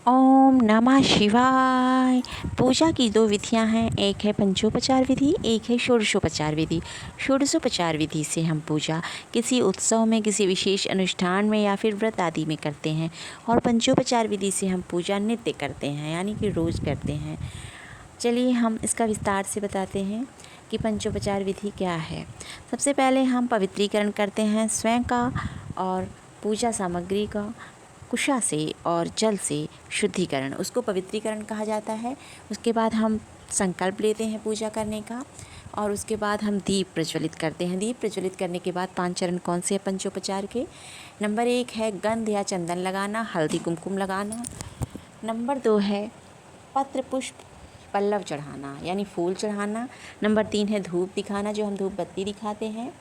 ओम नमः शिवाय। पूजा की दो विधियां हैं, एक है पंचोपचार विधि, एक है षोडशोपचार विधि। षोडशोपचार विधि से हम पूजा किसी उत्सव में, किसी विशेष अनुष्ठान में या फिर व्रत आदि में करते हैं, और पंचोपचार विधि से हम पूजा नित्य करते हैं, यानी कि रोज़ करते हैं। चलिए हम इसका विस्तार से बताते हैं कि पंचोपचार विधि क्या है। सबसे पहले हम पवित्रीकरण करते हैं स्वयं का और पूजा सामग्री का, कुशा से और जल से शुद्धिकरण, उसको पवित्रीकरण कहा जाता है। उसके बाद हम संकल्प लेते हैं पूजा करने का, और उसके बाद हम दीप प्रज्वलित करते हैं। दीप प्रज्वलित करने के बाद 5 चरण कौन से हैं पंचोपचार के? नंबर 1 है गंध या चंदन लगाना, हल्दी कुमकुम लगाना। नंबर 2 है पत्र पुष्प पल्लव चढ़ाना, यानी फूल चढ़ाना। नंबर 3 है धूप दिखाना, जो हम धूप बत्ती दिखाते हैं।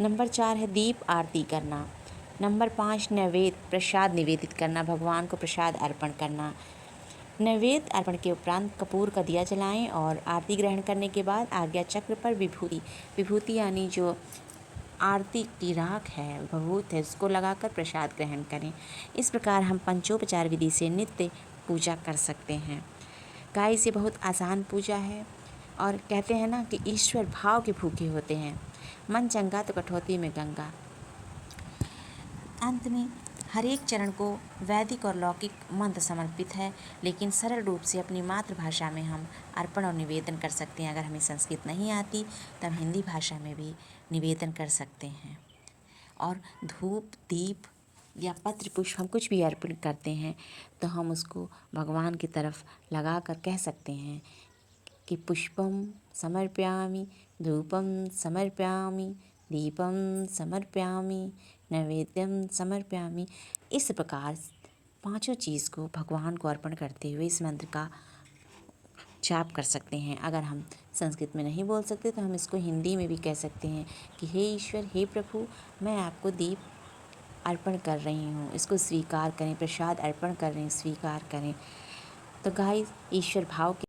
नंबर 4 है दीप आरती करना। नंबर 5 नैवेद्य प्रसाद निवेदित करना, भगवान को प्रसाद अर्पण करना। नैवेद्य अर्पण के उपरांत कपूर का दिया जलाएं और आरती ग्रहण करने के बाद आज्ञा चक्र पर विभूति यानी जो आरती की राख है, भभूत है, उसको लगाकर प्रसाद ग्रहण करें। इस प्रकार हम पंचोपचार विधि से नित्य पूजा कर सकते हैं। गाइस, ये बहुत आसान पूजा है, और कहते हैं ना कि ईश्वर भाव के भूखे होते हैं। मन चंगा तो कठौती में गंगा। अंत में हर एक चरण को वैदिक और लौकिक मंत्र समर्पित है, लेकिन सरल रूप से अपनी मातृभाषा में हम अर्पण और निवेदन कर सकते हैं। अगर हमें संस्कृत नहीं आती तो हम हिंदी भाषा में भी निवेदन कर सकते हैं। और धूप दीप या पत्र पुष्प हम कुछ भी अर्पण करते हैं तो हम उसको भगवान की तरफ लगा कर कह सकते हैं कि पुष्पम समर्पयामि, धूपम समर्पयामि, दीपम समर्पयामि, नैवेद्यम समर्पयामि। इस प्रकार 5 चीज़ को भगवान को अर्पण करते हुए इस मंत्र का जाप कर सकते हैं। अगर हम संस्कृत में नहीं बोल सकते तो हम इसको हिंदी में भी कह सकते हैं कि हे ईश्वर, हे प्रभु, मैं आपको दीप अर्पण कर रही हूँ, इसको स्वीकार करें। प्रसाद अर्पण कर रहे हैं, स्वीकार करें। तो गाइस, ईश्वर भाव के